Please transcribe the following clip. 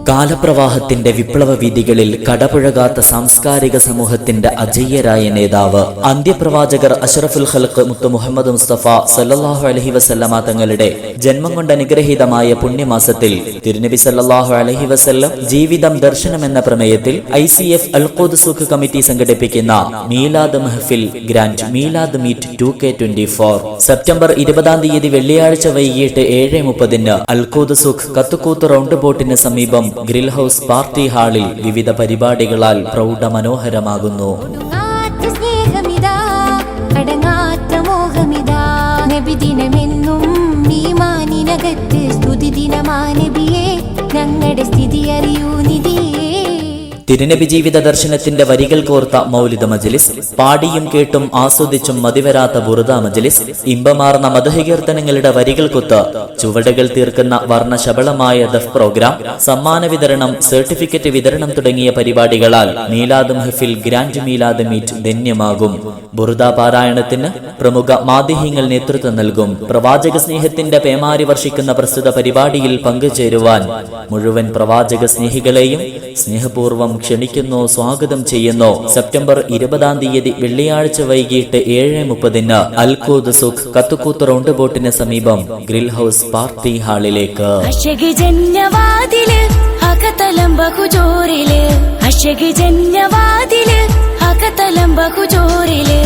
കാലപ്രവാഹത്തിന്റെ വിപ്ലവ വീഥികളിൽ കടപുഴകാത്ത സാംസ്കാരിക സമൂഹത്തിന്റെ അജയ്യരായ നേതാവ് അന്ത്യപ്രവാചകർ അഷ്റഫുൽ ഖൽഖ് മുത്ത് മുഹമ്മദ് മുസ്തഫ സല്ലല്ലാഹു അലൈഹി വസല്ലമ തങ്ങളുടെ ജന്മം കൊണ്ട് അനുഗ്രഹീതമായ പുണ്യമാസത്തിൽ തിരുനബി സല്ലല്ലാഹു അലൈഹി വസല്ലം ജീവിതം ദർശനം എന്ന പ്രമേയത്തിൽ ICF അൽ ഖുദ്സ് കമ്മിറ്റി സംഘടിപ്പിക്കുന്ന മീലാദ് മഹ്ഫിൽ ഗ്രാൻഡ് മീലാദ് മീറ്റ് 2K24 സെപ്റ്റംബർ 20-ാം തീയതി വെള്ളിയാഴ്ച വൈകിട്ട് 7:30 അൽ ഖുദ്സ് കത്തുകൂത്ത് റൗണ്ട് ബോട്ടിന് സമീപം ഗ്രിൽ ഹൗസ് പാർട്ടി ഹാളിൽ വിവിധ പരിപാടികളാൽ പ്രൗഢ മനോഹരമാകുന്നു. തിരുനബി ജീവിത ദർശനത്തിന്റെ വരികൾ കോർത്ത മൗലിദ് മജ്ലിസ്, പാടിയും കേട്ടും ആസ്വദിച്ചും മതിവരാത്ത ബുറുദ മജ്ലിസ്, ഇമ്പമാർന്ന മദ്ഹകീർത്തനങ്ങളുടെ വരികൾ കൊത്ത് ചുവടുകൾ തീർക്കുന്ന വർണ്ണശബളമായ ദഫ് പ്രോഗ്രാം, സമ്മാന വിതരണം, സർട്ടിഫിക്കറ്റ് വിതരണം തുടങ്ങിയ പരിപാടികളാൽ മീലാദ് മഹ്ഫിൽ ഗ്രാൻഡ് മീലാദ് മീറ്റ് ധന്യമാകും. ബുറുദ പാരായണത്തിന് പ്രമുഖ മാധ്യമങ്ങൾ നേതൃത്വം നൽകും. പ്രവാചക സ്നേഹത്തിന്റെ പേമാരി വർഷിക്കുന്ന പ്രസ്തുത പരിപാടിയിൽ പങ്കുചേരുവാൻ മുഴുവൻ പ്രവാചക സ്നേഹികളെയും സ്നേഹപൂർവ്വം ക്ഷണിക്കുന്നു, സ്വാഗതം ചെയ്യുന്നു. സെപ്റ്റംബർ 20-ാം തീയതി വെള്ളിയാഴ്ച വൈകിട്ട് 7:30 അൽ ഖുദ്സ് കത്തുകൂത്ത് റൗണ്ട് ബോട്ടിന് സമീപം ഗ്രിൽ ഹൗസ് പാർട്ടി ഹാളിലേക്ക്. അകതലം ബഹുജോറില്